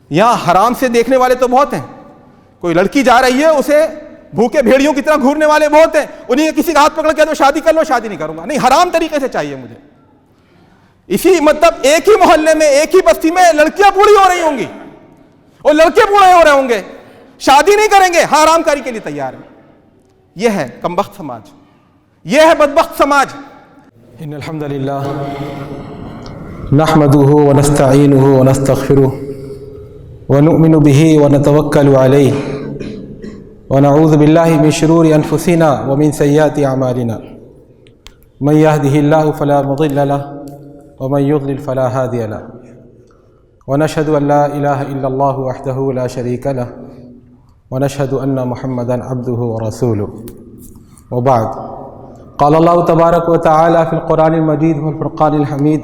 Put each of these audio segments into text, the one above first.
یہاں حرام سے دیکھنے والے تو بہت ہیں، کوئی لڑکی جا رہی ہے اسے بھوکے بھیڑیوں کی طرح گھورنے والے بہت ہیں، انہیں کسی کا ہاتھ پکڑ کے تو شادی کر لو، شادی نہیں کروں گا، نہیں، حرام طریقے سے چاہیے مجھے۔ اسی مطلب ایک ہی محلے میں ایک ہی بستی میں لڑکیاں بوڑھی ہو رہی ہوں گی اور لڑکے بوڑھے ہو رہے ہوں گے، شادی نہیں کریں گے، حرام کاری کے لیے تیار ہیں۔ یہ ہے کمبخت سماج، یہ ہے بدبخت سماج۔ ان الحمد للہ نحمده ونستعینه ونستغفره ونؤمن به ونتوکل علیہ ونعوذ باللہ من شرور انفسنا ومن سیئات اعمالنا من يهده الله فلا مضل له ومن يضلل فلا هادي له ونشهد ان لا اله الا الله وحده لا شريك له ونشهد ان محمدا عبده ورسوله وبعد، قال الله تبارك وتعالى في القرآن المجيد والفرقان الحميد،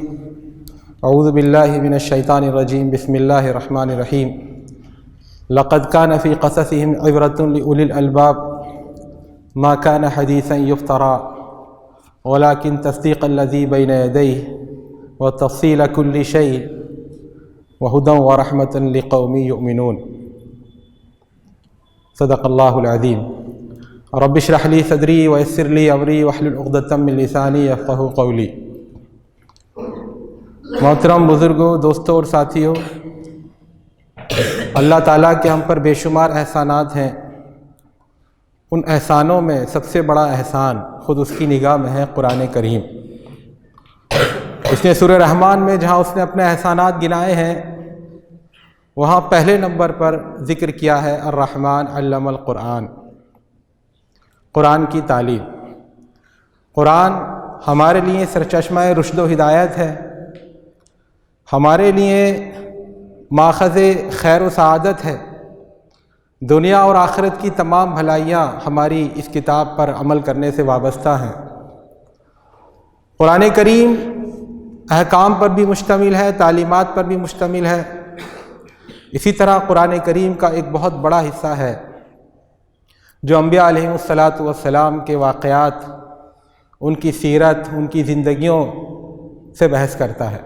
اعوذ بالله من الشيطان الرجيم، بسم الله الرحمن الرحيم، لقد كان في قصصهم عبرة لأولي الألباب ما كان حديثا يفترى ولكن تصديق الذي بين يديه وتفصيل كل شيء وهدى ورحمة لقوم يؤمنون۔ صدق اللہ العظیم۔ رب اشرح لي صدری ويسر لي امری واحلل عقدۃ من لسانی یفقہوا قولی۔ محترم بزرگوں، دوستوں اور ساتھیوں، اللہ تعالیٰ کے ہم پر بے شمار احسانات ہیں۔ ان احسانوں میں سب سے بڑا احسان خود اس کی نگاہ میں ہے قرآن کریم۔ اس نے سورہ رحمان میں جہاں اس نے اپنے احسانات گنائے ہیں، وہاں پہلے نمبر پر ذکر کیا ہے الرحمن علم القرآن، قرآن کی تعلیم۔ قرآن ہمارے لیے سرچشمہ رشد و ہدایت ہے، ہمارے لیے ماخذ خیر و سعادت ہے۔ دنیا اور آخرت کی تمام بھلائیاں ہماری اس کتاب پر عمل کرنے سے وابستہ ہیں۔ قرآن کریم احکام پر بھی مشتمل ہے، تعلیمات پر بھی مشتمل ہے۔ اسی طرح قرآن کریم کا ایک بہت بڑا حصہ ہے جو انبیاء علیہم الصلاۃ والسلام کے واقعات، ان کی سیرت، ان کی زندگیوں سے بحث کرتا ہے۔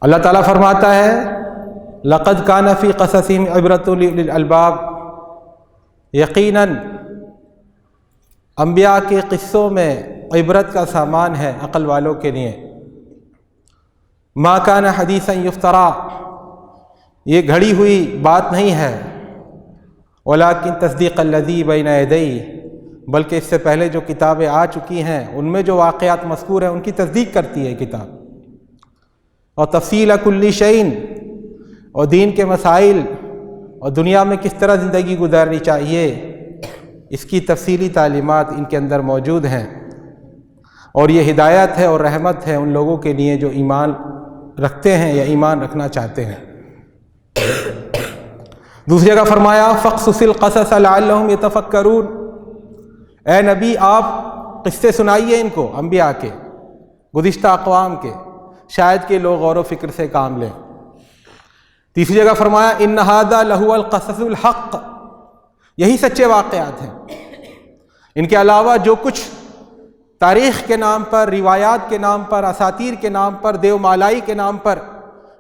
اللہ تعالیٰ فرماتا ہے لقد کان فی قصصہم عبرۃ لأولی الالباب، یقیناً انبیاء کے قصوں میں عبرت کا سامان ہے عقل والوں کے لیے۔ ما کان حدیثا یفترا، یہ گھڑی ہوئی بات نہیں ہے، ولیکن تصدیق الذی بین یدیہ، بلکہ اس سے پہلے جو کتابیں آ چکی ہیں ان میں جو واقعات مذکور ہیں ان کی تصدیق کرتی ہے کتاب، اور تفصیل کل شیء، اور دین کے مسائل اور دنیا میں کس طرح زندگی گزارنی چاہیے، اس کی تفصیلی تعلیمات ان کے اندر موجود ہیں، اور یہ ہدایت ہے اور رحمت ہے ان لوگوں کے لیے جو ایمان رکھتے ہیں یا ایمان رکھنا چاہتے ہیں۔ دوسری جگہ فرمایا فاقصص القصص لعلہم یتفکرون، اے نبی آپ قصے سنائیے ان کو، انبیاء کے، گزشتہ اقوام کے، شاید کہ لوگ غور و فکر سے کام لیں۔ تیسری جگہ فرمایا ان ھذا لہو القصص الحق، یہی سچے واقعات ہیں۔ ان کے علاوہ جو کچھ تاریخ کے نام پر، روایات کے نام پر، اساطیر کے نام پر، دیو مالائی کے نام پر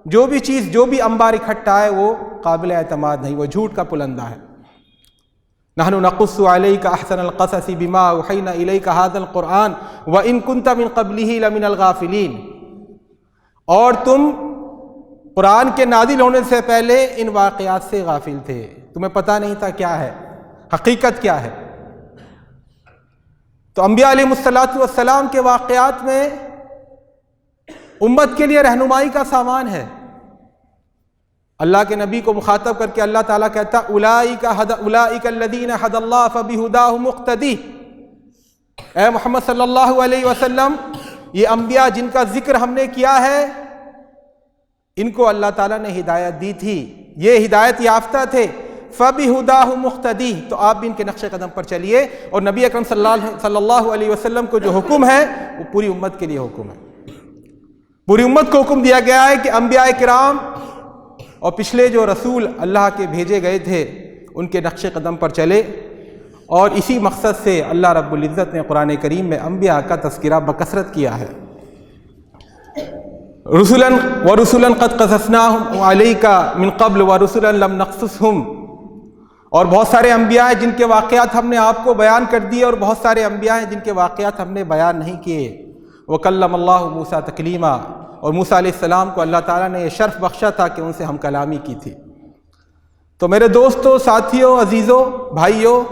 جو بھی چیز، جو بھی انبار اکٹھا ہے وہ قابل اعتماد نہیں، وہ جھوٹ کا پلندہ ہے۔ نحن نقص علیک احسن القصص بما اوحینا الیک ھذا القرآن وان کنت من قبلہ لمن الغافلین، اور تم قرآن کے نازل ہونے سے پہلے ان واقعات سے غافل تھے، تمہیں پتہ نہیں تھا کیا ہے، حقیقت کیا ہے۔ تو انبیاء علیہ الصلاۃ والسلام کے واقعات میں امت کے لیے رہنمائی کا سامان ہے۔ اللہ کے نبی کو مخاطب کر کے اللہ تعالیٰ کہتا اولئک الذین ھدی اللہ فبہداہ مقتدی، اے محمد صلی اللہ علیہ وسلم، یہ انبیاء جن کا ذکر ہم نے کیا ہے ان کو اللہ تعالیٰ نے ہدایت دی تھی، یہ ہدایت یافتہ تھے، فبہداہ مقتدی، تو آپ بھی ان کے نقش قدم پر چلیے۔ اور نبی اکرم صلی اللہ علیہ وسلم کو جو حکم ہے وہ پوری امت کے لیے حکم ہے۔ پوری امت کو حکم دیا گیا ہے کہ انبیاء کرام اور پچھلے جو رسول اللہ کے بھیجے گئے تھے ان کے نقش قدم پر چلے، اور اسی مقصد سے اللہ رب العزت نے قرآن کریم میں انبیاء کا تذکرہ بکثرت کیا ہے۔ رسلاً ورسلاً قد قصصناہم علیک من قبل ورسلاً لم نقصصہم، اور بہت سارے انبیاء ہیں جن کے واقعات ہم نے آپ کو بیان کر دیے، اور بہت سارے انبیاء ہیں جن کے واقعات ہم نے بیان نہیں کیے۔ وکلم اللہ موسیٰ تکلیما، اور موسیٰ علیہ السلام کو اللہ تعالیٰ نے یہ شرف بخشا تھا کہ ان سے ہم کلامی کی تھی۔ تو میرے دوستوں، ساتھیوں، عزیزوں، بھائیوں،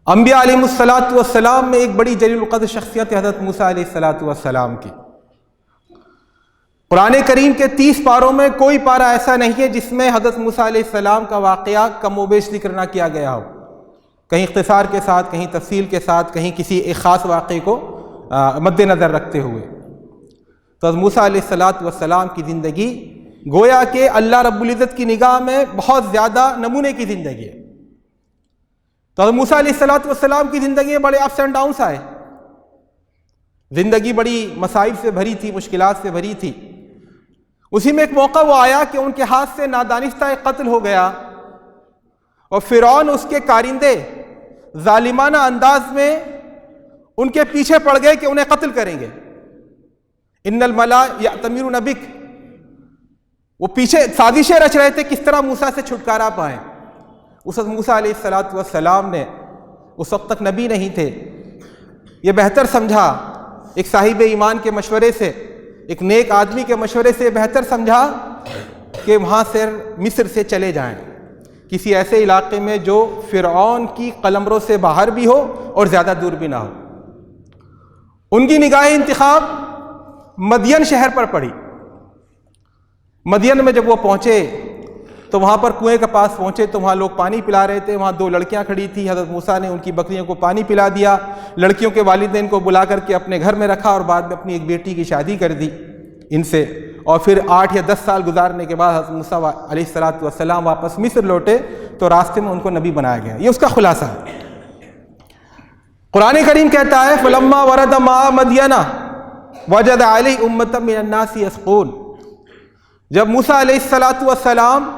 انبیاء علیہ الصلاۃ والسلام میں ایک بڑی جلیل القدر شخصیت حضرت موسیٰ علیہ الصلاۃ والسلام کی۔ قرآن کریم کے 30 پاروں میں کوئی پارہ ایسا نہیں ہے جس میں حضرت موسیٰ علیہ السلام کا واقعہ کم و بیش ذکر نہ کیا گیا ہو، کہیں اختصار کے ساتھ، کہیں تفصیل کے ساتھ، کہیں کسی ایک خاص واقعے کو مد نظر رکھتے ہوئے۔ تو حضرت موسیٰ علیہ الصلاۃ والسلام کی زندگی گویا کہ اللہ رب العزت کی نگاہ میں بہت زیادہ نمونے کی زندگی ہے۔ تو حضرت موسیٰ علیہ الصلاۃ والسلام کی زندگی میں بڑے اپس اینڈ ڈاؤنس آئے، زندگی بڑی مصائب سے بھری تھی، مشکلات سے بھری تھی۔ اسی میں ایک موقع وہ آیا کہ ان کے ہاتھ سے نادانستہ ایک قتل ہو گیا، اور فرعون اس کے کارندے ظالمانہ انداز میں ان کے پیچھے پڑ گئے کہ انہیں قتل کریں گے۔ ان الملا یأتمرون بک، وہ پیچھے سازشیں رچ رہے تھے کس طرح موسیٰ سے چھٹکارا پائیں۔ اس وقت موسیٰ علیہ الصلاۃ والسلام نے، اس وقت تک نبی نہیں تھے، یہ بہتر سمجھا، ایک صاحب ایمان کے مشورے سے، ایک نیک آدمی کے مشورے سے بہتر سمجھا کہ وہاں سے مصر سے چلے جائیں، کسی ایسے علاقے میں جو فرعون کی قلمرو سے باہر بھی ہو اور زیادہ دور بھی نہ ہو۔ ان کی نگاہ انتخاب مدین شہر پر پڑی۔ مدین میں جب وہ پہنچے تو وہاں پر کنویں کے پاس پہنچے تو وہاں لوگ پانی پلا رہے تھے، وہاں 2 لڑکیاں کھڑی تھی۔ حضرت موسیٰ نے ان کی بکریوں کو پانی پلا دیا، لڑکیوں کے والد نے ان کو بلا کر کے اپنے گھر میں رکھا، اور بعد میں اپنی ایک بیٹی کی شادی کر دی ان سے، اور پھر 8 یا 10 سال گزارنے کے بعد حضرت موسیٰ علیہ الصلاۃ والسلام واپس مصر لوٹے تو راستے میں ان کو نبی بنایا گیا۔ یہ اس کا خلاصہ ہے۔ قرآن کریم کہتا ہے فلما ورد ماء مدین وجد علیہ امۃ من الناس یسقون، جب موسیٰ علیہ الصلاۃ والسلام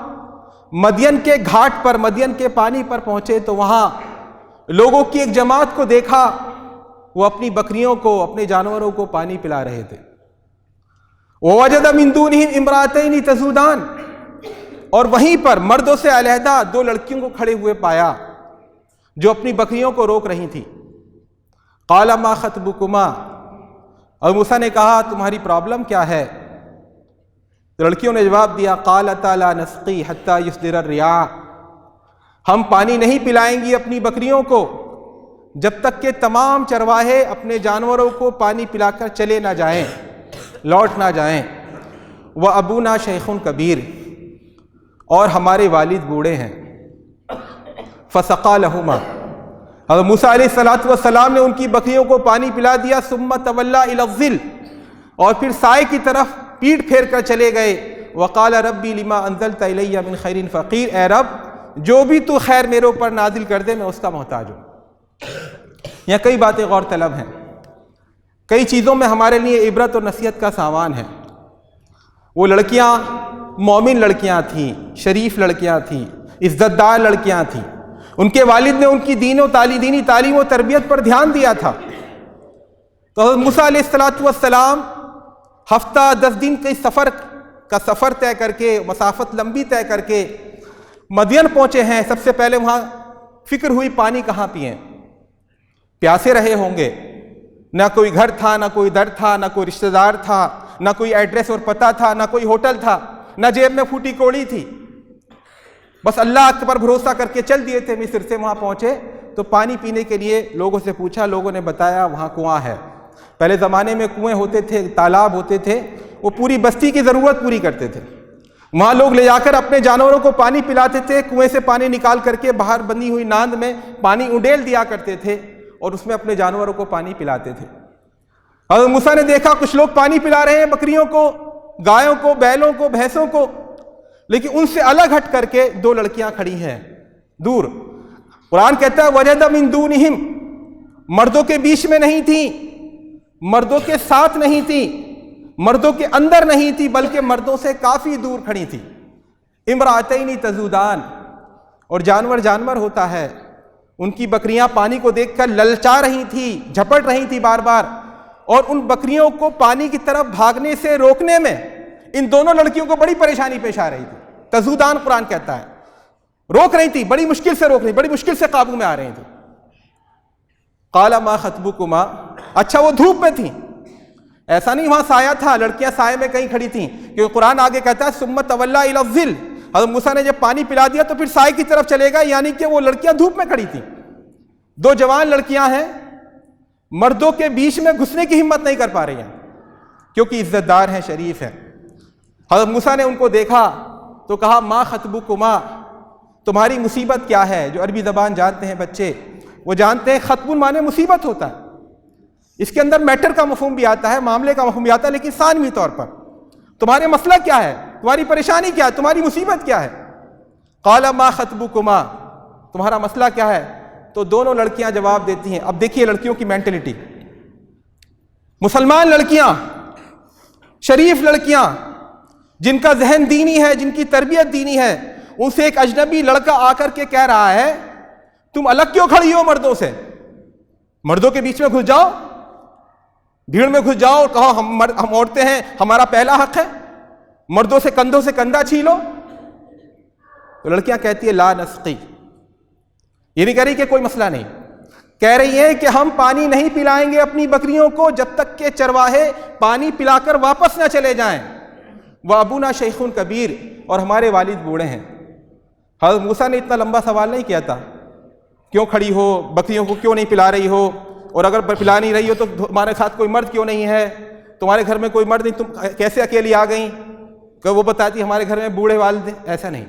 مدین کے گھاٹ پر، مدین کے پانی پر پہنچے تو وہاں لوگوں کی ایک جماعت کو دیکھا، وہ اپنی بکریوں کو، اپنے جانوروں کو پانی پلا رہے تھے۔ وَوَجَدَ مِن دُونِهِمْ امْرَأَتَيْنِ تَذُودَانِ، اور وہیں پر مردوں سے علیحدہ 2 لڑکیوں کو کھڑے ہوئے پایا جو اپنی بکریوں کو روک رہی تھیں۔ قَالَ مَا خَطْبُكُمَا، اور موسیٰ نے کہا تمہاری پرابلم کیا ہے؟ لڑکیوں نے جواب دیا قَالَتَا لَا نَسْقِي حَتَّى يُصْدِرَ الرِّعَاءُ، ہم پانی نہیں پلائیں گی اپنی بکریوں کو جب تک کہ تمام چرواہے اپنے جانوروں کو پانی پلا کر چلے نہ جائیں، لوٹ نہ جائیں۔ وَأَبُونَا شَيْخٌ كَبِيرٌ، اور ہمارے والد بوڑھے ہیں۔ فَسَقَىٰ لَهُمَا، حضرت موسیٰ علیہ الصلاۃ والسلام نے ان کی بکریوں کو پانی پلا دیا۔ ثُمَّ تَوَلَّىٰ إِلَى الظِّلِّ، اور پھر سائے کی طرف پیٹ پھیر کر چلے گئے۔ وَقَالَ رَبِّي لِمَا أَنزَلْتَ إِلَيَّ مِنْ خَيْرٍ فَقِيرٌ، اے رب جو بھی تو خیر میرے اوپر نازل کر دے میں اس کا محتاج ہوں۔ یہاں کئی باتیں غور طلب ہیں، کئی چیزوں میں ہمارے لیے عبرت اور نصیحت کا سامان ہے۔ وہ لڑکیاں مومن لڑکیاں تھیں، شریف لڑکیاں تھیں، عزت دار لڑکیاں تھیں، ان کے والد نے ان کی دینی تعلیم و تربیت پر دھیان دیا تھا۔ تو حضرت موسیٰ علیہ الصلاۃ والسلام ہفتہ 10 دن کے سفر طے کر کے، مسافت لمبی طے کر کے مدین پہنچے ہیں۔ سب سے پہلے وہاں فکر ہوئی پانی کہاں پئیں، پیاسے رہے ہوں گے، نہ کوئی گھر تھا، نہ کوئی در تھا، نہ کوئی رشتہ دار تھا، نہ کوئی ایڈریس اور پتہ تھا، نہ کوئی ہوٹل تھا، نہ جیب میں پھوٹی کوڑی تھی، بس اللہ پر بھروسہ کر کے چل دیے تھے۔ مصر سے وہاں پہنچے تو پانی پینے کے لیے لوگوں سے پوچھا، لوگوں نے بتایا وہاں کنواں ہے۔ پہلے زمانے میں کنویں ہوتے تھے، تالاب ہوتے تھے، وہ پوری بستی کی ضرورت پوری کرتے تھے۔ وہاں لوگ لے جا کر اپنے جانوروں کو پانی پلاتے تھے، کنویں سے پانی نکال کر کے باہر بندی ہوئی ناند میں پانی اڈیل دیا کرتے تھے اور اس میں اپنے جانوروں کو پانی پلاتے تھے۔ حضرت موسیٰ نے دیکھا کچھ لوگ پانی پلا رہے ہیں بکریوں کو، گایوں کو، بیلوں کو، بھینسوں کو، لیکن ان سے الگ ہٹ کر کے 2 لڑکیاں کھڑی ہیں دور۔ قرآن کہتا ہے وَجَدَ مِن دُونِهِمْ، مردوں کے بیچ میں نہیں تھیں، مردوں کے ساتھ نہیں تھیں، مردوں کے اندر نہیں تھی، بلکہ مردوں سے کافی دور کھڑی تھی۔ امرأتین تذودان، اور جانور ہوتا ہے، ان کی بکریاں پانی کو دیکھ کر للچا رہی تھی، جھپٹ رہی تھی بار بار، اور ان بکریوں کو پانی کی طرف بھاگنے سے روکنے میں ان دونوں لڑکیوں کو بڑی پریشانی پیش آ رہی تھی۔ تزودان قرآن کہتا ہے، روک رہی تھی، بڑی مشکل سے روک رہی، بڑی مشکل سے قابو میں آ رہی تھی۔ قال ما خطبکما، اچھا وہ دھوپ میں تھیں، ایسا نہیں وہاں سایہ تھا، لڑکیاں سائے میں کہیں کھڑی تھیں، کیونکہ قرآن آگے کہتا ہے ثم تولی الی الظل، حضرت موسیٰ نے جب پانی پلا دیا تو پھر سائے کی طرف چلے گا، یعنی کہ وہ لڑکیاں دھوپ میں کھڑی تھیں، دو جوان لڑکیاں ہیں، مردوں کے بیچ میں گھسنے کی ہمت نہیں کر پا رہی ہیں کیونکہ عزت دار ہیں، شریف ہیں۔ حضرت موسیٰ نے ان کو دیکھا تو کہا ما خطبکما، تمہاری مصیبت کیا ہے؟ جو عربی زبان جانتے ہیں بچے وہ جانتے ہیں خطب معنی مصیبت ہوتا ہے، اس کے اندر میٹر کا مفہوم بھی آتا ہے، معاملے کا مفہوم بھی آتا ہے، لیکن ثانوی طور پر تمہارے مسئلہ کیا ہے، تمہاری پریشانی کیا ہے، تمہاری مصیبت کیا ہے؟ قال ما خطبکما، تمہارا مسئلہ کیا ہے؟ تو دونوں لڑکیاں جواب دیتی ہیں۔ اب دیکھیے لڑکیوں کی مینٹلٹی، مسلمان لڑکیاں، شریف لڑکیاں، جن کا ذہن دینی ہے، جن کی تربیت دینی ہے، ان سے ایک اجنبی لڑکا آ کر کے کہہ رہا ہے تم الگ کیوں کھڑی ہو مردوں سے، مردوں کے بیچ میں گھس جاؤ، بھیڑ میں گھس جاؤ اور کہو ہم عورتیں ہیں، ہمارا پہلا حق ہے، مردوں سے کندھوں سے کندھا چھینو۔ تو لڑکیاں کہتی ہے لا نسقی، یہ نہیں کہہ رہی کہ کوئی مسئلہ نہیں، کہہ رہی ہے کہ ہم پانی نہیں پلائیں گے اپنی بکریوں کو جب تک کہ چرواہے پانی پلا کر واپس نہ چلے جائیں، وَأَبُونَا شَيْخٌ کبیر، اور ہمارے والد بوڑھے ہیں۔ حضرت موسیٰ نے اتنا لمبا سوال نہیں کیا تھا، کیوں کھڑی ہو، بکریوں کو کیوں نہیں پلا رہی ہو، اور اگر پلا نہیں رہی ہو تو تمہارے ساتھ کوئی مرد کیوں نہیں ہے، تمہارے گھر میں کوئی مرد نہیں، تم کیسے اکیلی آ گئیں؟ کہ وہ بتاتی ہمارے گھر میں بوڑھے والد ہیں، ایسا نہیں۔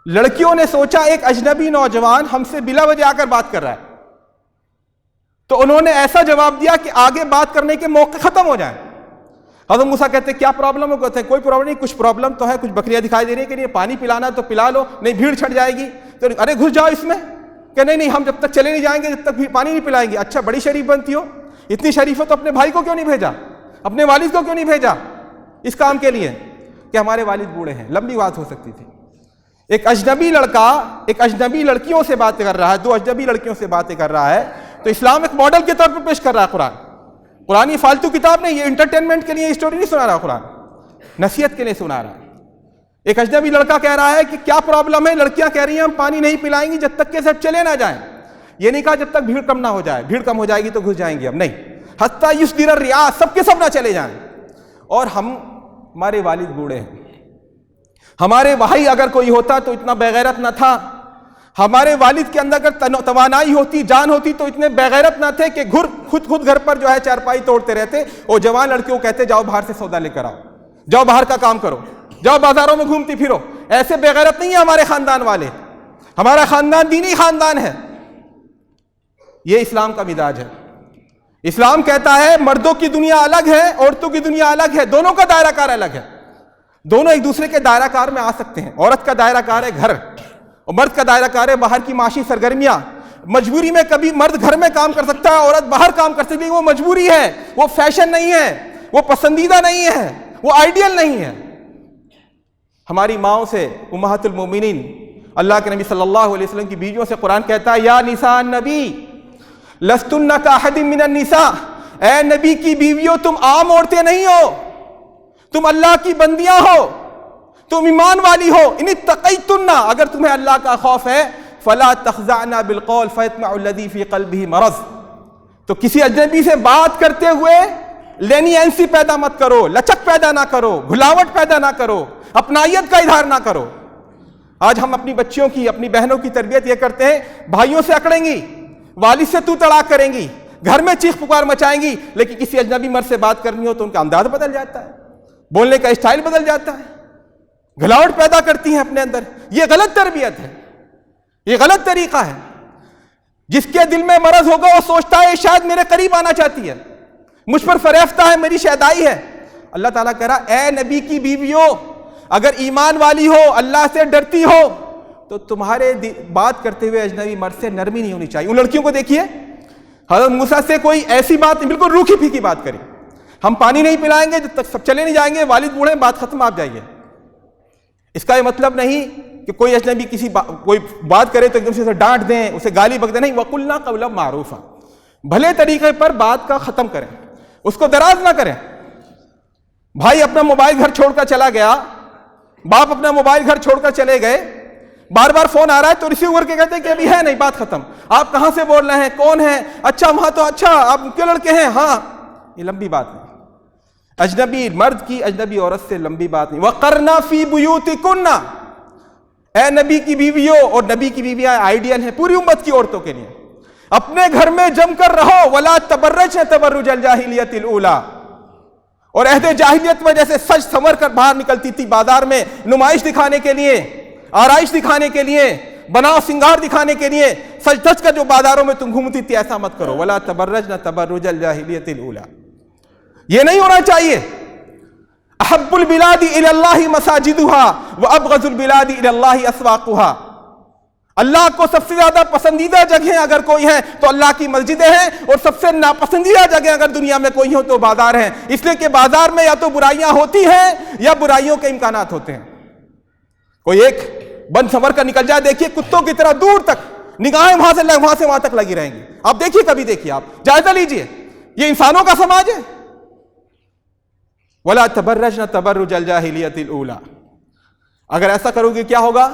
لڑکیوں نے سوچا ایک اجنبی نوجوان ہم سے بلا وجہ آ کر بات کر رہا ہے، تو انہوں نے ایسا جواب دیا کہ آگے بات کرنے کے موقع ختم ہو جائیں۔ حضرت موسیٰ کہتے ہیں کیا پرابلم ہو؟ کہتے ہیں کوئی پرابلم نہیں، کچھ پرابلم تو ہے، کچھ بکریاں دکھائی دے رہی ہیں کہ نہیں پانی پلانا تو پلا لو، نہیں بھیڑ چھٹ جائے گی، تو ارے گھس جاؤ اس میں، کہ نہیں ہم جب تک چلے نہیں جائیں گے جب تک پانی نہیں پلائیں گے۔ اچھا بڑی شریف بنتی ہو، اتنی شریف ہو تو اپنے بھائی کو کیوں نہیں بھیجا، اپنے والد کو کیوں نہیں بھیجا اس کام کے لیے کہ ہمارے والد بوڑھے ہیں؟ لمبی بات ہو سکتی تھی۔ ایک اجنبی لڑکا ایک اجنبی لڑکیوں سے باتیں کر رہا ہے، دو اجنبی لڑکیوں سے باتیں کر رہا ہے، تو اسلام ایک ماڈل کے طور پر پیش کر رہا ہے۔ قرآن یہ فالتو کتاب نہیں، یہ انٹرٹینمنٹ کے لیے اسٹوری نہیں سنا رہا، قرآن نصیحت کے لیے سنا رہا ہے۔ ایک اجنبی لڑکا کہہ رہا ہے کہ کیا پرابلم ہے، لڑکیاں کہہ رہی ہیں ہم پانی نہیں پلائیں گی جب تک کہ سب چلے نہ جائیں، یہ نہیں کہا جب تک بھیڑ کم نہ ہو جائے، بھیڑ کم ہو جائے گی تو گھس جائیں گے، ہم نہیں، حتیٰ یصدر الرعاء، سب کے سب نہ چلے جائیں، اور ہمارے والد بوڑھے ہیں، ہمارے بھائی اگر کوئی ہوتا تو اتنا بےغیرت نہ تھا، ہمارے والد کے اندر اگر توانائی ہوتی، جان ہوتی تو اتنے بےغیرت نہ تھے کہ خود گھر پر جو ہے چارپائی توڑتے رہتے، اور جوان لڑکیوں کو کہتے جاؤ باہر سے سودا لے کر آؤ، جاؤ باہر کا کام کرو، جاؤ بازاروں میں گھومتی پھرو۔ ایسے بےغیرت نہیں ہے ہمارے خاندان والے، ہمارا خاندان دینی خاندان ہے۔ یہ اسلام کا مزاج ہے۔ اسلام کہتا ہے مردوں کی دنیا الگ ہے، عورتوں کی دنیا الگ ہے، دونوں کا دائرہ کار الگ ہے، دونوں ایک دوسرے کے دائرہ کار میں آ سکتے ہیں۔ عورت کا دائرہ کار ہے گھر، اور مرد کا دائرہ کار ہے باہر کی معاشی سرگرمیاں۔ مجبوری میں کبھی مرد گھر میں کام کر سکتا ہے، عورت باہر کام کر سکتی ہے، وہ مجبوری ہے، وہ فیشن نہیں ہے، وہ پسندیدہ نہیں ہے، وہ آئیڈیل نہیں ہے۔ ہماری ماؤں سے امہات المومنین اللہ کے نبی صلی اللہ علیہ وسلم کی بیویوں سے قرآن کہتا ہے یا نساء النبی لستن کاحد من النساء، اے نبی کی بیویوں تم عام عورتیں نہیں ہو، تم اللہ کی بندیاں ہو، تم ایمان والی ہو۔ ان اتقیتن، اگر تمہیں اللہ کا خوف ہے، فلا تخضعن بالقول فیطمع الذی فی قلبہ مرض، تو کسی اجنبی سے بات کرتے ہوئے لینینسی پیدا مت کرو، لچک پیدا نہ کرو، گھلاوٹ پیدا نہ کرو، اپنائیت کا اظہار نہ کرو۔ آج ہم اپنی بچیوں کی، اپنی بہنوں کی تربیت یہ کرتے ہیں، بھائیوں سے اکڑیں گی، والد سے تو تڑاک کریں گی، گھر میں چیخ پکار مچائیں گی، لیکن کسی اجنبی مرد سے بات کرنی ہو تو ان کا انداز بدل جاتا ہے، بولنے کا اسٹائل بدل جاتا ہے، گھلاوٹ پیدا کرتی ہیں اپنے اندر۔ یہ غلط تربیت ہے، یہ غلط طریقہ ہے۔ جس کے دل میں مرض ہوگا وہ سوچتا ہے شاید میرے قریب آنا چاہتی ہے، مجھ پر فریفتہ ہے، میری شیدائی ہے۔ اللہ تعالیٰ کہہ رہا اے نبی کی بیویوں اگر ایمان والی ہو، اللہ سے ڈرتی ہو، تو تمہارے بات کرتے ہوئے اجنبی مرد سے نرمی نہیں ہونی چاہیے۔ ان لڑکیوں کو دیکھیے، حضرت موسیٰ سے کوئی ایسی بات نہیں، بالکل روکھی پھیکی بات کری، ہم پانی نہیں پلائیں گے جب تک سب چلے نہیں جائیں گے، والد بوڑھے، بات ختم، آپ جائیے۔ اس کا یہ مطلب نہیں کہ کوئی اجنبی کوئی بات کرے تو ایک دوسرے سے ڈانٹ دیں، اسے گالی بک دیں، نہیں، وَقُلْنَا قَوْلًا مَعْرُوفًا، بھلے طریقے پر بات کا ختم کریں۔ اس کو دراز نہ کریں. بھائی اپنا موبائل گھر چھوڑ کر چلا گیا, باپ اپنا موبائل گھر چھوڑ کر چلے گئے, بار بار فون آ رہا ہے تو ریسیو کر کے کہتے ہیں کہ ابھی ہے نہیں, بات ختم. آپ کہاں سے بول رہے ہیں, کون ہیں, اچھا وہاں تو اچھا آپ کے لڑکے ہیں, ہاں, یہ لمبی بات نہیں. اجنبی مرد کی اجنبی عورت سے لمبی بات نہیں. وَقَرْنَا فِي بُيُوتِكُنَّ, اے نبی کی بیویوں, اور نبی کی بیویاں آئیڈیل ہیں پوری امت کی عورتوں کے لیے, اپنے گھر میں جم کر رہو. وَلَا تَبَرَّجْنَ تَبَرُّجَ الْجَاهِلِيَّةِ الْأُولَىٰ, اور عہد جاہلیت میں جیسے سج سنور کر باہر نکلتی تھی بازار میں نمائش دکھانے کے لیے, آرائش دکھانے کے لیے, بناؤ سنگار دکھانے کے لیے, سج دھج کر جو بازاروں میں تم گھومتی تھی, ایسا مت کرو. وَلَا تَبَرَّجْنَ تَبَرُّجَ الْجَاهِلِيَّةِ الْأُولَىٰ, یہ نہیں ہونا چاہیے. احب البلاد الى اللہ مساجدها وابغض البلاد الى اللہ اسواقها, اللہ کو سب سے زیادہ پسندیدہ جگہیں اگر کوئی ہیں تو اللہ کی مسجدیں ہیں, اور سب سے ناپسندیدہ جگہیں اگر دنیا میں کوئی ہوں تو بازار ہیں, اس لیے کہ بازار میں یا تو برائیاں ہوتی ہیں یا برائیوں کے امکانات ہوتے ہیں. کوئی ایک بند سنور کر نکل جائے, دیکھیے کتوں کی طرح دور تک نگاہیں وہاں سے وہاں تک لگی رہیں گی. آپ دیکھیے, کبھی دیکھیے, آپ جائزہ لیجئے, یہ انسانوں کا سماج ہے. وَلَا تَبَرَّجْنَ تَبَرُّجَ الْجَاهِلِيَّةِ الْأُولَىٰ, اگر ایسا کرو گے کیا ہوگا؟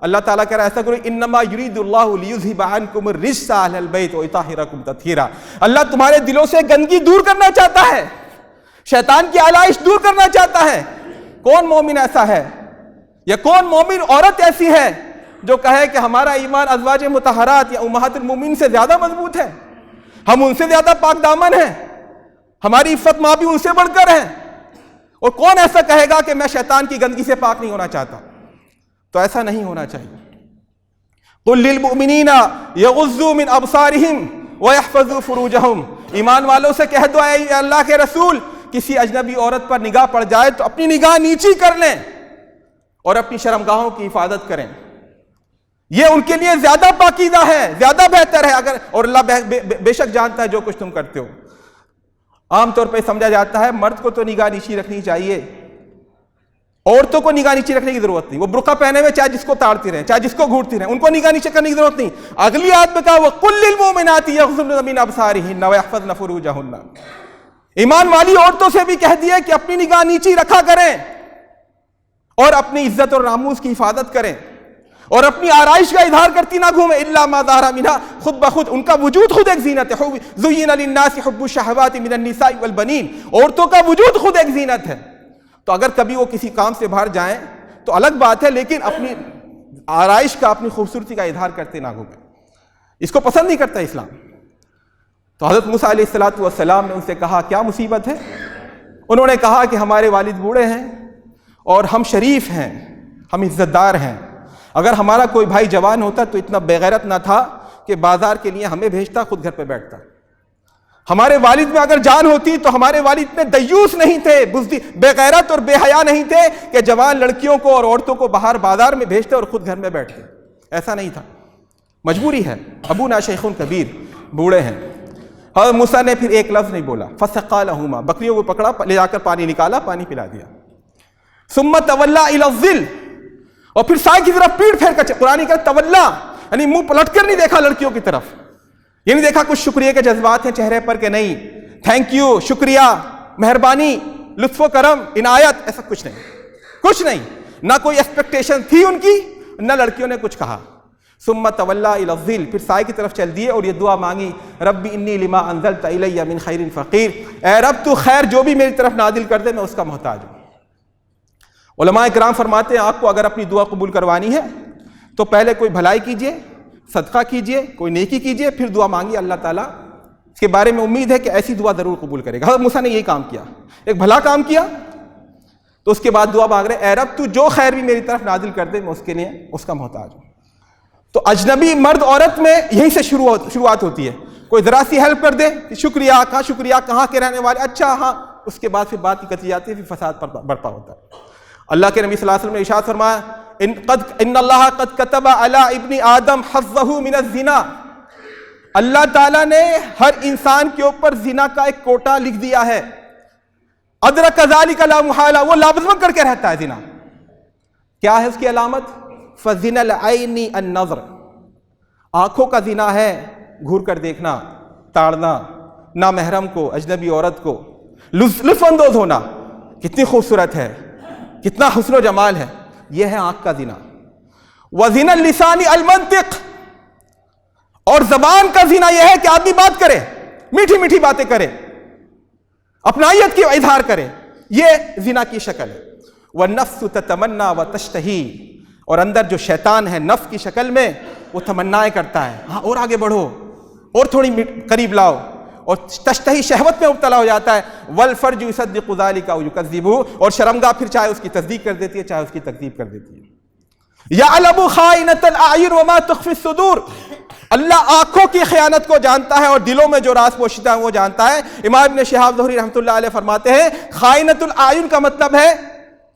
اللہ تعالیٰ کہہ رہا ہے ایسا کرو, انما یرید اللہ لیذھب عنکم الرجس اہل البیت ویطہرکم تطہیرا, اللہ تمہارے دلوں سے گندگی دور کرنا چاہتا ہے, شیطان کی آلائش دور کرنا چاہتا ہے. کون مومن ایسا ہے, یا کون مومن عورت ایسی ہے جو کہے کہ ہمارا ایمان ازواج مطہرات یا امہات المومنین سے زیادہ مضبوط ہے, ہم ان سے زیادہ پاک دامن ہیں, ہماری عفت ماں بھی ان سے بڑھ کر ہیں. اور کون ایسا کہے گا کہ میں شیطان کی گندگی سے پاک نہیں ہونا چاہتا؟ تو ایسا نہیں ہونا چاہیے. قُل لِّلْمُؤْمِنِينَ يَغُضُّوا مِنْ أَبْصَارِهِمْ وَيَحْفَظُوا فُرُوجَهُمْ, ایمان والوں سے کہہ دو اے اللہ کے رسول, کسی اجنبی عورت پر نگاہ پڑ جائے تو اپنی نگاہ نیچی کر لیں اور اپنی شرمگاہوں کی حفاظت کریں. یہ ان کے لیے زیادہ پاکیزہ ہے, زیادہ بہتر ہے. اگر اور اللہ بے شک جانتا ہے جو کچھ تم کرتے ہو. عام طور پہ سمجھا جاتا ہے مرد کو تو نگاہ نیچی رکھنی چاہیے, عورتوں کو نگاہ نیچی رکھنے کی ضرورت نہیں. وہ برقع پہنے ہوئے چاہے جس کو تاڑتی رہیں, چاہے جس کو گھورتی رہیں, ان کو نگاہ نیچے کرنے کی ضرورت نہیں. اگلی آیت میں کہا وَقُلْ لِلْمُؤْمِنَاتِ يَغْضُضْنَ مِنْ أَبْصَارِهِنَّ وَيَحْفَظْنَ فُرُوجَهُنَّ, ایمان والی عورتوں سے بھی کہہ دیا کہ اپنی نگاہ نیچی رکھا کریں اور اپنی عزت اور ناموس کی حفاظت کریں, اور اپنی آرائش کا اظہار کرتی نہ گھومیں. الا ما ظہر منہا, خود بخود ان کا وجود خود ایک زینت ہے. زین للناس حب الشہوات من النساء والبنین, عورتوں کا وجود خود ایک زینت ہے. تو اگر کبھی وہ کسی کام سے باہر جائیں تو الگ بات ہے, لیکن اپنی آرائش کا, اپنی خوبصورتی کا اظہار کرتے نہ گھومیں. اس کو پسند نہیں کرتا اسلام. تو حضرت موسیٰ علیہ السلام نے ان سے کہا کیا مصیبت ہے؟ انہوں نے کہا کہ ہمارے والد بوڑھے ہیں اور ہم شریف ہیں, ہم عزت دار ہیں. اگر ہمارا کوئی بھائی جوان ہوتا تو اتنا بے غیرت نہ تھا کہ بازار کے لیے ہمیں بھیجتا, خود گھر پہ بیٹھتا. ہمارے والد میں اگر جان ہوتی تو ہمارے والد اتنے دیوس نہیں تھے, بے غیرت اور بے حیا نہیں تھے کہ جوان لڑکیوں کو اور عورتوں کو باہر بازار میں بھیجتے اور خود گھر میں بیٹھتے. ایسا نہیں تھا, مجبوری ہے. ابونا شیخ کبیر, بوڑھے ہیں. حضرت موسیٰ نے پھر ایک لفظ نہیں بولا, فسقا لہما, بکریوں کو پکڑا, لے جا کر پانی نکالا, پانی پلا دیا. ثم تولی الی الظل, اور پھر سائے کی طرف پیڑ پھیر کر, قرآن کہ تولا یعنی منہ پلٹ کر نہیں دیکھا لڑکیوں کی طرف, یہ نہیں دیکھا کچھ شکریہ کے جذبات ہیں چہرے پر کہ نہیں, تھینک یو, شکریہ, مہربانی, لطف و کرم, عنایت, ایسا کچھ نہیں, کچھ نہیں. نہ کوئی ایکسپیکٹیشن تھی ان کی, نہ لڑکیوں نے کچھ کہا. ثم تولی الی الظل, پھر سائے کی طرف چل دیے اور یہ دعا مانگی, ربی انی لما انزلت الی من خیر فقیر, اے رب تو خیر جو بھی میری طرف نازل کر دے میں اس کا محتاج ہوں. علماء کرام فرماتے ہیں آپ کو اگر اپنی دعا قبول کروانی ہے تو پہلے کوئی بھلائی کیجئے, صدقہ کیجئے, کوئی نیکی کیجئے, پھر دعا مانگی. اللہ تعالیٰ اس کے بارے میں امید ہے کہ ایسی دعا ضرور قبول کرے گا. حضرت موسیٰ نے یہی کام کیا, ایک بھلا کام کیا, تو اس کے بعد دعا مانگ رہے, اے رب تو جو خیر بھی میری طرف نازل کر دے میں اس کے لیے اس کا محتاج ہوں. تو اجنبی مرد عورت میں یہیں سے شروعات ہوتی ہے. کوئی ذرا سی ہیلپ کر دے, شکریہ, کہاں شکریہ, کہاں کے رہنے والے, اچھا ہاں, اس کے بعد پھر بات کی کتی جاتی ہے, پھر فساد برپا ہوتا ہے. اللہ کے نبی صلی اللہ علیہ وسلم نے ارشاد فرمایا, ان اللہ قد کتب علی ابن آدم حظہ من الزنا, اللہ تعالیٰ نے ہر انسان کے اوپر زنا کا ایک کوٹا لکھ دیا ہے. ادرک ذالک لا محالہ, وہ لازم کر کے رہتا ہے زنا. کیا ہے اس کی علامت؟ فزنا العین النظر, آنکھوں کا زنا ہے گھور کر دیکھنا, تاڑنا, نامحرم کو، اجنبی عورت کو لطف اندوز ہونا کتنی خوبصورت ہے، کتنا حسن و جمال ہے، یہ ہے آنکھ کا زنا۔ وزنا اللسان المنطق، اور زبان کا زنا یہ ہے کہ آدمی بات کرے، میٹھی میٹھی باتیں کرے، اپنائیت کی اظہار کرے، یہ زنا کی شکل ہے۔ والنفس تتمنا وتشتہی، اور اندر جو شیطان ہے نفس کی شکل میں وہ تمنائیں کرتا ہے، ہاں اور آگے بڑھو، اور تھوڑی قریب لاؤ، اور تشتہی شہوت میں مبتلا ہو جاتا ہے۔ والفرج یصدق ذلک او یکذب، اور شرمگاہ پھر چاہے اس کی تصدیق کر دیتی ہے چاہے اس کی تکذیب کر دیتی ہے۔ یعلم خائنۃ الاعین وما تخفی الصدور، اللہ آنکھوں کی خیانت کو جانتا ہے اور دلوں میں جو راز پوشیدہ ہے وہ جانتا ہے۔ امام ابن شہاب زہری رحمۃ اللہ علیہ فرماتے ہیں خائنۃ الاعین کا مطلب ہے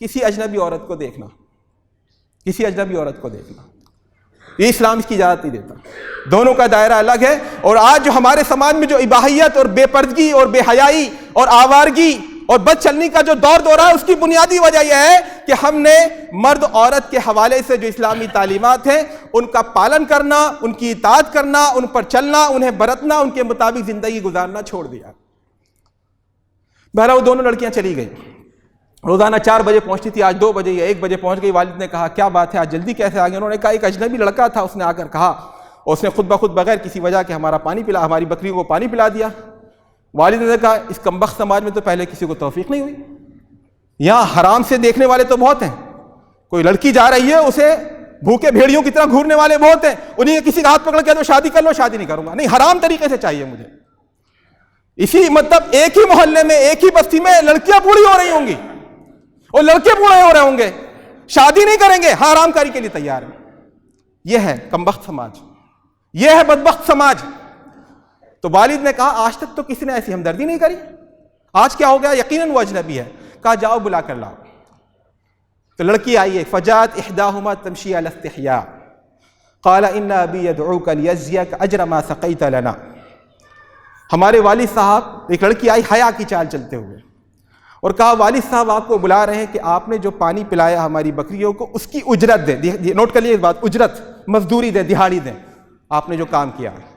کسی اجنبی عورت کو دیکھنا، کسی اجنبی عورت کو دیکھنا، یہ اسلام اس کی اجازت نہیں دیتا، دونوں کا دائرہ الگ ہے۔ اور آج جو ہمارے سماج میں جو اباحیت اور بے پردگی اور بے حیائی اور آوارگی اور بد چلنی کا جو دور دورہ ہے، اس کی بنیادی وجہ یہ ہے کہ ہم نے مرد عورت کے حوالے سے جو اسلامی تعلیمات ہیں ان کا پالن کرنا، ان کی اطاعت کرنا، ان پر چلنا، انہیں برتنا، ان کے مطابق زندگی گزارنا چھوڑ دیا۔ بہرحال وہ دونوں لڑکیاں چلی گئیں، روزانہ 4 بجے پہنچتی تھی، آج 2 بجے یا 1 بجے پہنچ گئی۔ والد نے کہا کیا بات ہے آج جلدی کیسے آ گئے؟ انہوں نے کہا ایک اجنبی لڑکا تھا، اس نے آ کر کہا، اور اس نے خود بخود بغیر کسی وجہ کے ہماری بکریوں کو پانی پلا دیا۔ والد نے کہا اس کمبخت سماج میں تو پہلے کسی کو توفیق نہیں ہوئی، یہاں حرام سے دیکھنے والے تو بہت ہیں، کوئی لڑکی جا رہی ہے اسے بھوکے بھیڑیوں کی طرح گھورنے والے بہت ہیں، انہیں کسی کا ہاتھ پکڑ کے تو شادی کر لو، شادی نہیں کروں گا، نہیں حرام طریقے سے چاہیے مجھے۔ اسی مطلب ایک ہی محلے میں ایک ہی بستی میں لڑکیاں بوڑھی ہو رہی ہوں گی اور لڑکے بوڑھے ہو رہے ہوں گے، شادی نہیں کریں گے، حرام کاری کے لیے تیار ہیں۔ یہ ہے کمبخت سماج، یہ ہے بدبخت سماج۔ تو والد نے کہا آج تک تو کسی نے ایسی ہمدردی نہیں کری، آج کیا ہو گیا؟ یقیناً وہ اجنبی ہے۔ کہا جاؤ بلا کر لاؤ۔ تو لڑکی آئی ہے، فجاءت احداہما تمشی علی استحیاء قال ان ابی یدعوک لیجزیک اجر ما سقیت لنا۔ ہمارے والد صاحب، ایک لڑکی آئی حیا کی چال چلتے ہوئے اور کہا والد صاحب آپ کو بلا رہے ہیں کہ آپ نے جو پانی پلایا ہماری بکریوں کو اس کی اجرت دیں، نوٹ کر لیے اس بات، اجرت، مزدوری دیں، دہاڑی دیں، آپ نے جو کام کیا ہے،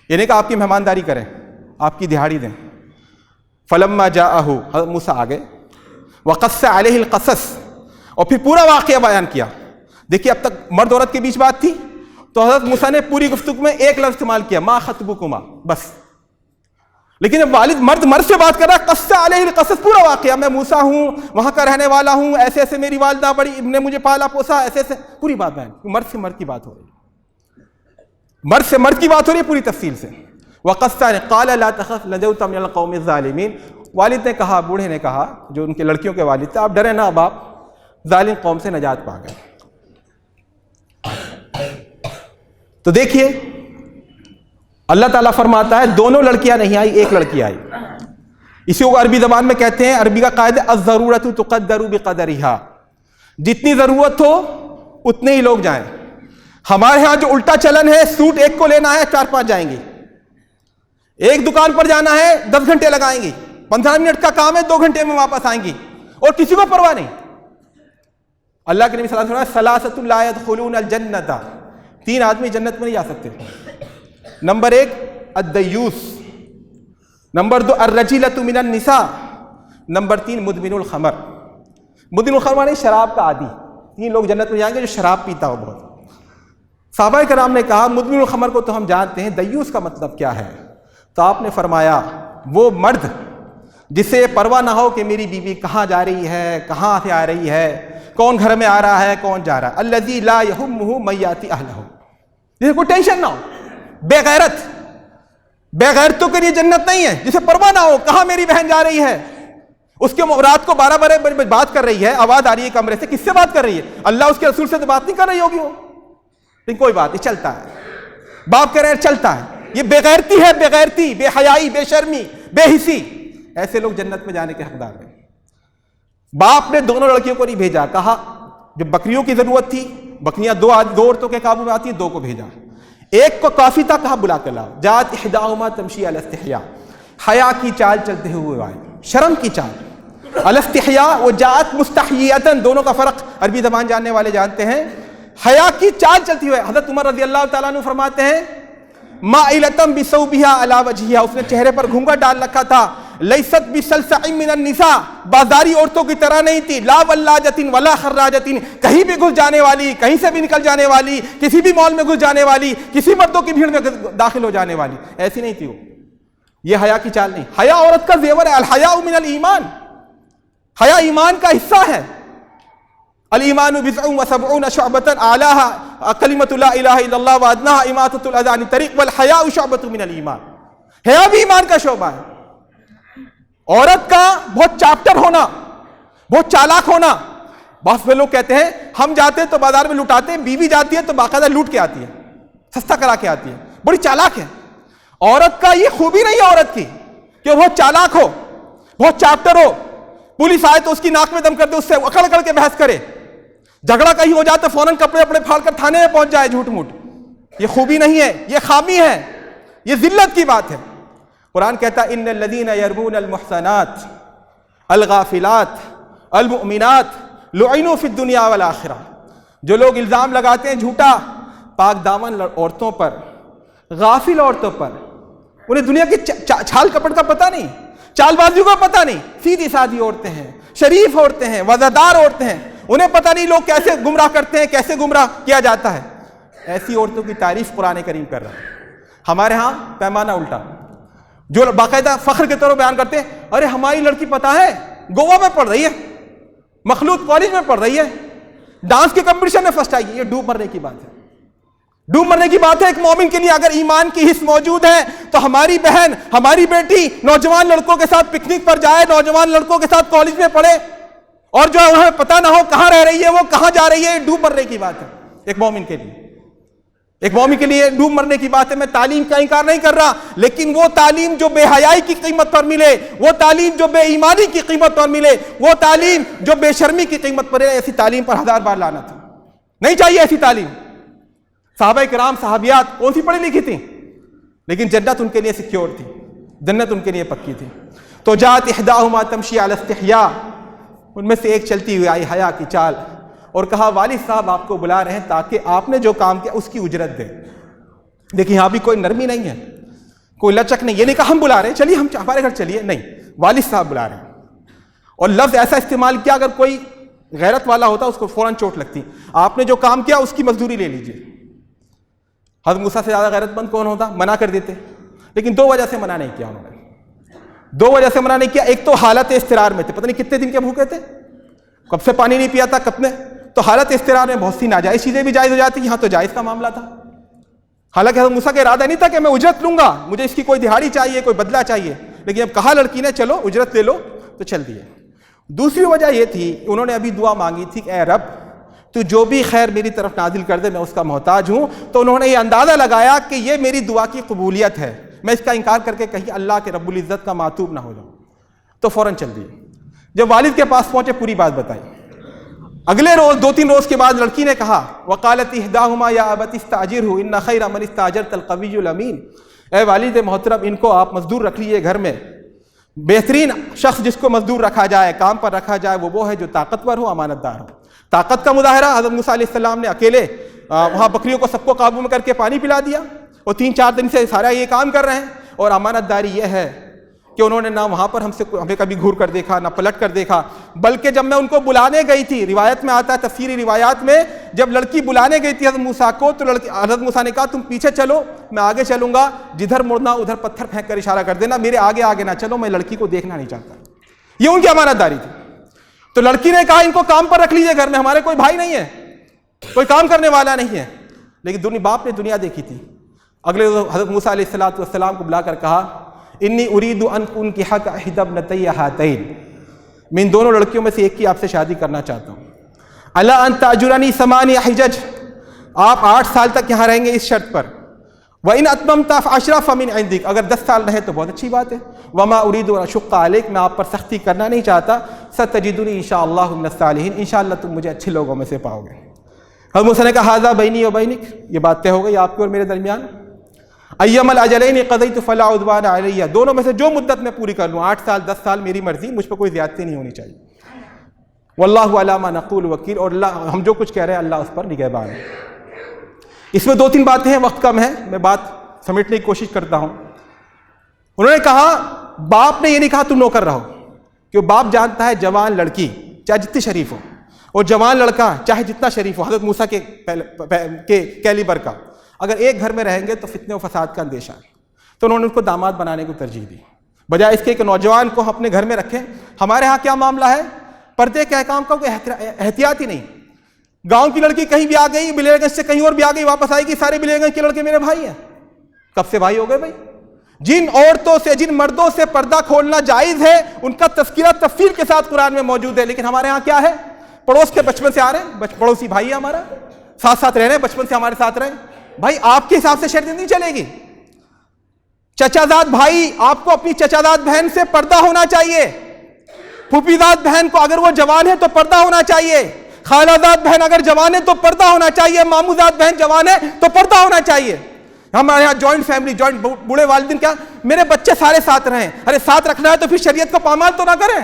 یعنی کہ آپ کی مہمانداری کریں، آپ کی دہاڑی دیں۔ فلما جاءہ، حضرت موسیٰ آ گئے، وقص علیہ القصص، اور پھر پورا واقعہ بیان کیا۔ دیکھیے اب تک مرد عورت کے بیچ بات تھی، تو حضرت موسیٰ نے پوری گفتگو میں ایک لفظ استعمال کیا، ما خطبکما، بس۔ لیکن جب والد مرد سے بات کر رہا ہے، قص علیہ القصص، پورا واقعہ، میں موسیٰ ہوں، وہاں کا رہنے والا ہوں، ایسے ایسے میری والدہ بڑی نے مجھے پالا پوسا، ایسے ایسے، پوری بات بیان، مرد سے مرد کی بات ہو رہی ہے، مرد سے مرد کی بات ہو رہی ہے پوری تفصیل سے۔ وقص قال لا تخف نجوت من القوم الظالمین، والد نے کہا، بوڑھے نے کہا جو ان کے لڑکیوں کے والد تھے، آپ ڈرے نہ، اب آپ ظالم قوم سے نجات پا گئے۔ تو دیکھیے اللہ تعالیٰ فرماتا ہے دونوں لڑکیاں نہیں آئی، ایک لڑکی آئی۔ اسی کو عربی زبان میں کہتے ہیں، عربی کا قاعدہ الضرورت تقدر بقدرها، جتنی ضرورت ہو اتنے ہی لوگ جائیں۔ ہمارے ہاں جو الٹا چلن ہے، سوٹ ایک کو لینا ہے 4-5 جائیں گے، ایک دکان پر جانا ہے 10 گھنٹے لگائیں گی، 15 منٹ کا کام ہے 2 گھنٹے میں واپس آئیں گی، اور کسی کو پرواہ نہیں۔ اللہ کے نبی صلی اللہ علیہ وسلم ثلاثۃ لا يدخلون الجنۃ، 3 آدمی جنت میں نہیں جا سکتے۔ نمبر 1 الدیوس، نمبر 2 الرجیلۃ من النساء، نمبر 3 مدمن الخمر۔ مدمن الخمر یعنی شراب کا عادی، 3 لوگ جنت میں جائیں گے جو شراب پیتا ہو بہت۔ صحابہ کرام نے کہا مدمن الخمر کو تو ہم جانتے ہیں، دیوس کا مطلب کیا ہے؟ تو آپ نے فرمایا وہ مرد جسے پرواہ نہ ہو کہ میری بیوی کہاں جا رہی ہے، کہاں سے آ رہی ہے، کون گھر میں آ رہا ہے، کون جا رہا ہے، الذی لا یہمہ من یاتی اہلہ، جسے کوئی ٹینشن نہ ہو، بے غیرت، بے غیرتوں کے لیے جنت نہیں ہے، جسے پرواہ نہ ہو کہاں میری بہن جا رہی ہے، اس کے رات کو 12 بجے بات کر رہی ہے، آواز آ رہی ہے کمرے سے، کس سے بات کر رہی ہے؟ اللہ اس کے رسول سے تو بات نہیں کر رہی ہوگی وہ، لیکن کوئی بات نہیں، چلتا ہے، باپ کہہ رہے ہیں چلتا ہے۔ یہ بے غیرتی ہے، بے غیرتی، بے حیائی، بے شرمی، بے حسی، ایسے لوگ جنت میں جانے کے حقدار ہیں۔ باپ نے دونوں لڑکیوں کو نہیں بھیجا، کہا جب بکریوں کی ضرورت تھی، بکریاں 2 عورتوں کے قابو میں آتی ہیں، 2 کو بھیجا، ایک کو کافی تھا، کہا بلا کے لاؤ۔ جات احداہما تمشی علی استحیاء، حیا کی چال چلتے ہوئے آئے، شرم کی چال۔ علی استحیاء و جات مستحییۃ، دونوں کا فرق عربی زبان جاننے والے جانتے ہیں۔ حیا کی چال چلتی ہوئے، حضرت عمر رضی اللہ تعالیٰ عنہ فرماتے ہیں مائلۃ بثوبہا علی وجہہا، اس نے چہرے پر گھونگھٹ ڈال رکھا تھا، لیست بسلسع من النساء، بازاری عورتوں کی طرح نہیں تھی، لا ولاجۃ ولا خراجۃ، کہیں بھی گھس جانے والی، کہیں سے بھی نکل جانے والی، کسی بھی مال میں گھس جانے والی، کسی مردوں کی بھیڑ میں داخل ہو جانے والی، ایسی نہیں تھی وہ. یہ حیا کی چال نہیں. حیا عورت کا زیور ہے. الحیاء من الایمان، حیا ایمان کا حصہ ہے. الایمان بضع وسبعون شعبۃ اعلاها کلمۃ لا الہ الا اللہ وادناها اماطۃ الاذى عن الطریق والحیاء شعبۃ من الایمان. حیا بھی ایمان کا شعبہ ہے. عورت کا بہت چاپٹر ہونا، بہت چالاک ہونا. بہت سے لوگ کہتے ہیں ہم جاتے ہیں تو بازار میں لٹاتے ہیں، بیوی جاتی ہے تو باقاعدہ لوٹ کے آتی ہے، سستا کرا کے آتی ہے، بڑی چالاک ہے. عورت کا یہ خوبی نہیں ہے عورت کی کہ وہ بہت چالاک ہو، بہت چاپٹر ہو، پولیس آئے تو اس کی ناک میں دم کر دے، اس سے اکڑ اکڑ کے بحث کرے، جھگڑا کہیں ہو جائے تو فوراً کپڑے اپنے پھاڑ کر تھانے میں پہنچ جائے جھوٹ موٹ. یہ خوبی نہیں ہے، یہ خامی ہے، یہ ذلت کی بات ہے. قرآن کہتا ہے ان الذین یرمون المحصنات الغافلات المؤمنات لعنوا فی الدنیا والآخرہ. جو لوگ الزام لگاتے ہیں جھوٹا پاک دامن عورتوں پر، غافل عورتوں پر، انہیں دنیا کی چھال کپڑ کا پتہ نہیں، چال بازیوں کا پتہ نہیں، سیدھی سادھی عورتیں ہیں، شریف عورتیں ہیں، وزادار عورتیں ہیں، انہیں پتہ نہیں لوگ کیسے گمراہ کرتے ہیں، کیسے گمراہ کیا جاتا ہے. ایسی عورتوں کی تعریف قرآن کریم کر رہا ہے. ہمارے ہاں پیمانہ الٹا، جو باقاعدہ فخر کے طور پر بیان کرتے ہیں ارے ہماری لڑکی پتہ ہے گوا میں پڑھ رہی ہے، مخلوط کالج میں پڑھ رہی ہے، ڈانس کے کمپٹیشن میں فرسٹ آئی ہے. یہ ڈوب مرنے کی بات ہے، ڈوب مرنے کی بات ہے. ایک مومن کے لیے اگر ایمان کی حص موجود ہے تو ہماری بہن، ہماری بیٹی نوجوان لڑکوں کے ساتھ پکنک پر جائے، نوجوان لڑکوں کے ساتھ کالج میں پڑھے، اور جو وہاں پتہ نہ ہو کہاں رہ رہی ہے، وہ کہاں جا رہی ہے، یہ ڈوب مرنے کی بات ہے. ایک مومن کے لیے، ایک مومن کے لیے ڈوب مرنے کی بات ہے. میں تعلیم کا انکار نہیں کر رہا، لیکن وہ تعلیم جو بے حیائی کی قیمت پر ملے، وہ تعلیم جو بے ایمانی کی قیمت پر ملے، وہ تعلیم جو بے شرمی کی قیمت پر ہے، ایسی تعلیم پر 1000 بار لعنت ہے. نہیں چاہیے ایسی تعلیم. صحابہ کرام صحابیات کون سی پڑھی لکھی تھیں، لیکن جنت ان کے لیے سیکیور تھی، جنت ان کے لیے پکی تھی. تو جات احداہما تمشی علی استحیاء، ان میں سے ایک چلتی ہوئی آئی حیا کی چال، اور کہا والد صاحب آپ کو بلا رہے ہیں تاکہ آپ نے جو کام کیا اس کی اجرت دیں. دیکھیں یہاں بھی کوئی نرمی نہیں ہے، کوئی لچک نہیں. یہ نہیں کہا ہم بلا رہے ہیں چلیے ہم ہمارے گھر چلیے، نہیں، والد صاحب بلا رہے ہیں. اور لفظ ایسا استعمال کیا اگر کوئی غیرت والا ہوتا اس کو فوراً چوٹ لگتی. آپ نے جو کام کیا اس کی مزدوری لے لیجیے. حضرت موسیٰ سے زیادہ غیرت مند کون ہوتا؟ منع کر دیتے. لیکن 2 وجہ سے منع نہیں کیا انہوں نے، 2 وجہ سے منع نہیں کیا. ایک تو حالت اضطرار میں تھے، پتہ نہیں کتنے دن کے بھوکے تھے، کب سے پانی نہیں پیا تھا، کب نے، تو حالت اضطرار میں بہت سی ناجائز چیزیں بھی جائز ہو جاتی. یہاں تو جائز کا معاملہ تھا. حالانکہ حضرت موسیٰ کا ارادہ نہیں تھا کہ میں اجرت لوں گا، مجھے اس کی کوئی دہاڑی چاہیے، کوئی بدلہ چاہیے، لیکن اب کہا لڑکی نے چلو اجرت لے لو تو چل دیے. دوسری وجہ یہ تھی انہوں نے ابھی دعا مانگی تھی کہ اے رب تو جو بھی خیر میری طرف نازل کر دے میں اس کا محتاج ہوں. تو انہوں نے یہ اندازہ لگایا کہ یہ میری دعا کی قبولیت ہے، میں اس کا انکار کر کے کہیں اللہ کے رب العزت کا معتوب نہ ہو جاؤں، تو فوراً چل دیے. جب والد کے پاس پہنچے پوری بات بتائی. اگلے روز 2-3 روز کے بعد لڑکی نے کہا وقالت احداہما یا ابت استاجرہ ان خیر من استاجرت القوی الامین، اے والد محترم ان کو آپ مزدور رکھ لیجیے گھر میں. بہترین شخص جس کو مزدور رکھا جائے، کام پر رکھا جائے، وہ ہے جو طاقتور ہو، امانت دار ہو. طاقت کا مظاہرہ حضرت موسیٰ علیہ السلام نے اکیلے وہاں بکریوں کو سب کو قابو میں کر کے پانی پلا دیا، اور 3-4 دن سے سارا یہ کام کر رہے ہیں. اور امانت داری یہ ہے کہ انہوں نے نہ وہاں پر ہمیں کبھی گھور کر دیکھا، نہ پلٹ کر دیکھا، بلکہ جب میں ان کو بلانے گئی تھی، روایت میں آتا ہے تفسیری روایات میں، جب لڑکی بلانے گئی تھی حضرت موسیٰ کو تو حضرت موسیٰ نے کہا تم پیچھے چلو میں آگے چلوں گا، جدھر مڑنا ادھر پتھر پھینک کر اشارہ کر دینا، میرے آگے آگے نہ چلو، میں لڑکی کو دیکھنا نہیں چاہتا. یہ ان کی امانت داری تھی. تو لڑکی نے کہا ان کو کام پر رکھ لیجیے گھر میں، ہمارے کوئی بھائی نہیں ہے، کوئی کام کرنے والا نہیں ہے. لیکن باپ نے دنیا دیکھی تھی. اگلے حضرت موسیٰ علیہ السلام کو بلا کر کہا انی ارید ان انکحک احدی ابنتی ہاتین، میں ان دونوں لڑکیوں میں سے ایک کی آپ سے شادی کرنا چاہتا ہوں. الا ان تاجرنی 8 حجج، آپ 8 سال تک یہاں رہیں گے اس شرط پر. وَإِنْ أَتْمَمْتَ فَعَشْرًا فَمِنْ عِنْدِكَ، اگر 10 سال رہے تو بہت اچھی بات ہے. وَمَا أُرِيدُ أَنْ أَشُقَّ عَلَيْكَ، میں آپ پر سختی کرنا نہیں چاہتا. سَتَجِدُنِي إِنْ شَاءَ اللَّهُ مِنَ الصَّالِحِينَ، انشاءاللہ تم مجھے اچھے لوگوں میں سے پاؤ گے. حضرت موسیٰ نے کہا هَذَا بَيْنِي وَبَيْنِكَ، یہ بات طے ہو گئی آپ کے اور میرے درمیان. أَيَّمَا الْأَجَلَيْنِ قَضَيْتُ فَلَا عُدْوَانَ عَلَيَّ، دونوں میں سے جو مدت میں پوری کر لوں، 8 سال 10 سال میری مرضی، مجھ پر کوئی زیادتی نہیں ہونی چاہیے. وَاللَّهُ عَلَىٰ مَا نَقُولُ وَكِيلٌ، اور اللہ ہم جو کچھ کہہ رہے ہیں اللہ اس پر نگہبان ہے. اس میں 2-3 باتیں ہیں، وقت کم ہے، میں بات سمیٹنے کی کوشش کرتا ہوں. انہوں نے کہا باپ نے یہ نہیں کہا تم نوکر رہو، کہ باپ جانتا ہے جوان لڑکی چاہے جتنی شریف ہو اور جوان لڑکا چاہے جتنا شریف ہو، حضرت موسیٰ کے کیلیبر کا، اگر ایک گھر میں رہیں گے تو فتنے و فساد کا اندیشہ ہے. تو انہوں نے ان کو داماد بنانے کو ترجیح دی بجائے اس کے کہ نوجوان کو اپنے گھر میں رکھیں. ہمارے ہاں کیا معاملہ ہے، پردے کے احکام کا کوئی احتیاط ہی نہیں. گاؤں کی لڑکی کہیں بھی آ گئی، بلیئر گنج سے کہیں اور بھی آ گئی، واپس آئے گی سارے بلیئر گنج کے لڑکے میرے بھائی ہیں. کب سے بھائی ہو گئے بھائی؟ جن عورتوں سے جن مردوں سے پردہ کھولنا جائز ہے ان کا تذکرہ تفصیل کے ساتھ قرآن میں موجود ہے. لیکن ہمارے ہاں کیا ہے، پڑوس کے بچپن سے آ رہے ہیں، پڑوسی بھائی ہے ہمارا، ساتھ ساتھ رہ رہے ہیں، بچپن سے ہمارے ساتھ رہے. بھائی آپ کے حساب سے شریعت نہیں چلے گی. چچا زاد بھائی، آپ کو اپنی چچا زاد بہن سے پردہ ہونا چاہیے. پھوپھی زاد بہن کو اگر وہ جوان ہے تو پردہ ہونا چاہیے. خالہ زاد بہن اگر جوان ہے تو پردہ ہونا چاہیے. ماموں زاد بہن جوان ہے تو پردہ ہونا چاہیے. ہمارے یہاں جوائنٹ فیملی، جوائنٹ بوڑھے والدین، کیا میرے بچے سارے ساتھ رہیں. ارے ساتھ رکھنا ہے تو پھر شریعت کو پامال تو نہ کریں.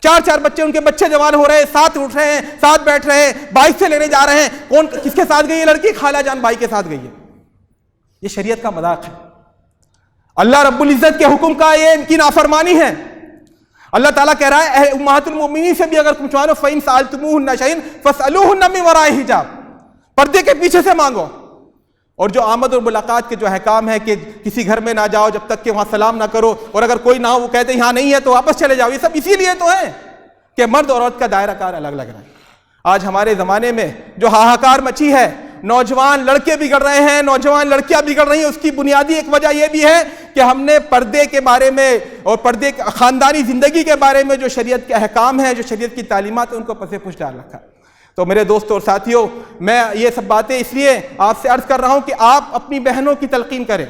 4 بچے، ان کے بچے جوان ہو رہے ہیں، ساتھ اٹھ رہے ہیں، ساتھ بیٹھ رہے ہیں، بائک سے لینے جا رہے ہیں. کون کس کے ساتھ گئی ہے لڑکی؟ خالہ جان بھائی کے ساتھ گئی ہے. یہ شریعت کا مذاق ہے. اللہ رب العزت کے حکم کا یہ ان کی نافرمانی ہے. اللہ تعالیٰ کہہ رہا ہے امہات المؤمنین سے بھی اگر تم چاہو فَإِن سَأَلْتُمُوهُنَّ شَيْئًا فَاسْأَلُوهُنَّ مِن وَرَاءِ حِجَاب، پردے کے پیچھے سے مانگو. اور جو آمد اور ملاقات کے جو احکام ہے کہ کسی گھر میں نہ جاؤ جب تک کہ وہاں سلام نہ کرو، اور اگر کوئی نہ ہو وہ کہتے یہاں نہیں ہے تو واپس چلے جاؤ، یہ سب اسی لیے تو ہے کہ مرد اور عورت کا دائرہ کار الگ لگ رہا ہے. آج ہمارے زمانے میں جو ہاہاکار مچی ہے، نوجوان لڑکے بگڑ رہے ہیں، نوجوان لڑکیاں بگڑ رہی ہیں، اس کی بنیادی ایک وجہ یہ بھی ہے کہ ہم نے پردے کے بارے میں اور پردے خاندانی زندگی کے بارے میں جو شریعت کے احکام ہیں، جو شریعت کی تعلیمات ہیں، ان کو پس پش ڈال رکھا. تو میرے دوستوں اور ساتھیوں، میں یہ سب باتیں اس لیے آپ سے عرض کر رہا ہوں کہ آپ اپنی بہنوں کی تلقین کریں،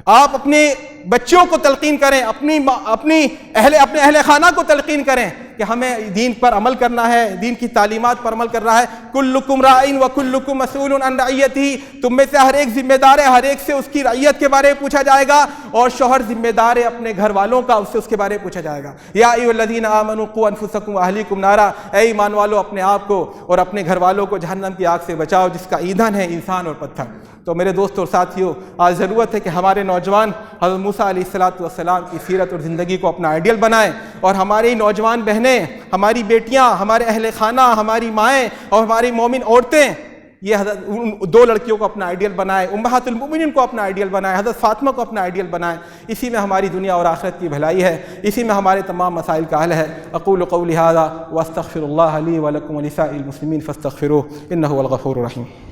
آپ اپنے بچوں کو تلقین کریں، اپنے اہل خانہ کو تلقین کریں کہ ہمیں دین پر عمل کرنا ہے، دین کی تعلیمات پر عمل کرنا ہے. کلکم راعٍ وکلکم مسئول عن رعیتہ، تم میں سے ہر ایک ذمہ دار ہے، ہر ایک سے اس کی رعیت کے بارے میں پوچھا جائے گا، اور شوہر ذمہ دار ہے اپنے گھر والوں کا، اس سے اس کے بارے میں پوچھا جائے گا. یا ایھا الذین آمنوا قوا انفسکم واہلیکم نارا، اے ایمان والو اپنے آپ کو اور اپنے گھر والوں کو جہنم کی آگ سے بچاؤ جس کا ایندھن ہے انسان اور پتھر. تو میرے دوستوں اور ساتھیوں، آج ضرورت ہے کہ ہمارے نوجوان حضرت موسیٰ علیہ السلام کی سیرت اور زندگی کو اپنا آئیڈیل بنائیں، اور ہماری نوجوان بہنیں، ہماری بیٹیاں، ہمارے اہل خانہ، ہماری مائیں اور ہماری مومن عورتیں یہ حضرت 2 لڑکیوں کو اپنا آئیڈیل بنائیں، امہات المؤمنین کو اپنا آئیڈیل بنائیں، حضرت فاطمہ کو اپنا آئیڈیل بنائیں. اسی میں ہماری دنیا اور آخرت کی بھلائی ہے، اسی میں ہمارے تمام مسائل کا حل ہے. اقول قولی ھذا واستغفر اللہ لی ولکم ولسائر المسلمین فاستغفروہ انہ هو الغفور الرحیم.